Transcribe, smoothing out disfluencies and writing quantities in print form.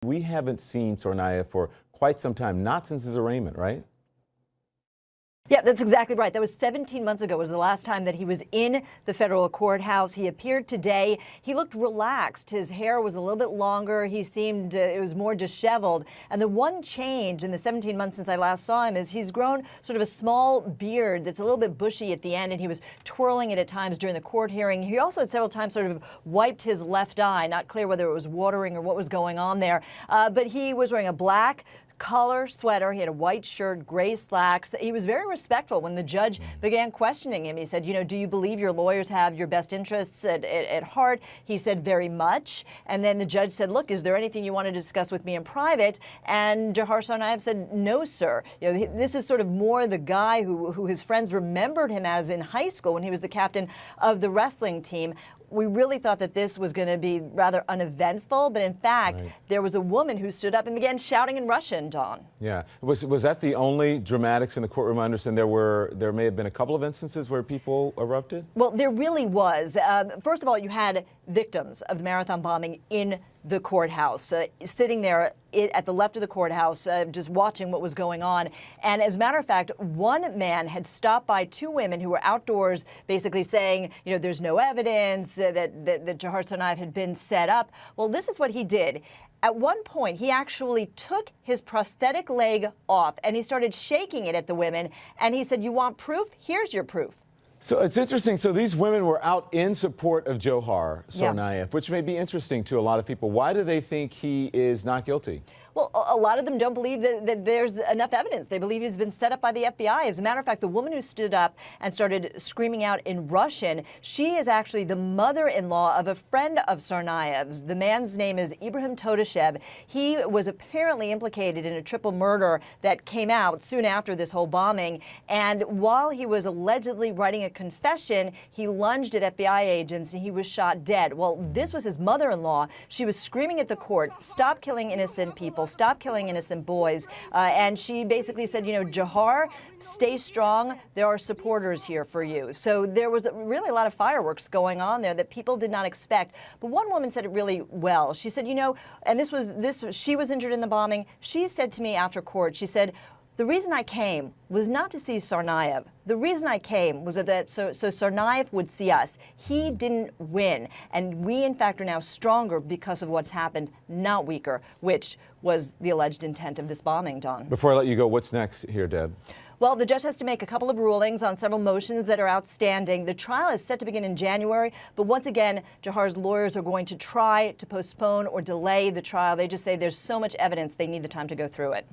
We haven't seen Tsarnaev for quite some time, not since his arraignment, right? Yeah, that's exactly right. That was 17 months ago was the last time that he was in the federal courthouse. He appeared today. He looked relaxed. His hair was a little bit longer. He seemed, it was more disheveled. And the one change in the 17 months since I last saw him is he's grown sort of a small beard that's a little bit bushy at the end, and he was twirling it at times during the court hearing. He also at several times sort of wiped his left eye, not clear whether it was watering or what was going on there. But he was wearing a black collar sweater. He had a white shirt, gray slacks. He was very respectful when the judge began questioning him. He said, you know, do you believe your lawyers have your best interests at heart? He said, very much. And then the judge said, look, is there anything you want to discuss with me in private? And Dzhokhar Tsarnaev said, no, sir. You know, this is sort of more the guy who his friends remembered him as in high school when he was the captain of the wrestling team. We really thought that this was going to be rather uneventful, but in fact, there was a woman who stood up and began shouting in Russian, Don. Yeah. Was that the only dramatics in the courtroom? I understand there may have been a couple of instances where people erupted? Well, there really was. First of all, you had victims of the marathon bombing in the courthouse, sitting there at the left of the courthouse, just watching what was going on. And as a matter of fact, one man had stopped by two women who were outdoors basically saying, you know, there's no evidence that Dzhokhar Tsarnaev had been set up. Well, this is what he did. At one point, he actually took his prosthetic leg off and he started shaking it at the women. And he said, you want proof? Here's your proof. So it's interesting. So these women were out in support of Dzhokhar Tsarnaev, which may be interesting to a lot of people. Why do they think he is not guilty? Well, a lot of them don't believe that there's enough evidence. They believe he's been set up by the FBI. As a matter of fact, the woman who stood up and started screaming out in Russian, she is actually the mother-in-law of a friend of Tsarnaev's. The man's name is Ibrahim Todashev. He was apparently implicated in a triple murder that came out soon after this whole bombing. And while he was allegedly writing a confession, he lunged at FBI agents and he was shot dead. Well, this was his mother-in-law. She was screaming at the court, stop killing innocent people. Stop killing innocent boys. And she basically said, you know, Dzhokhar, stay strong. There are supporters here for you. So there was really a lot of fireworks going on there that people did not expect. But one woman said it really well. She said, you know, and she was injured in the bombing. She said to me after court, she said, the reason I came was not to see Tsarnaev. The reason I came was that so Tsarnaev would see us. He didn't win. And we, in fact, are now stronger because of what's happened, not weaker, which was the alleged intent of this bombing, Don. Before I let you go, what's next here, Deb? Well, the judge has to make a couple of rulings on several motions that are outstanding. The trial is set to begin in January, but once again, Dzhokhar's lawyers are going to try to postpone or delay the trial. They just say there's so much evidence they need the time to go through it.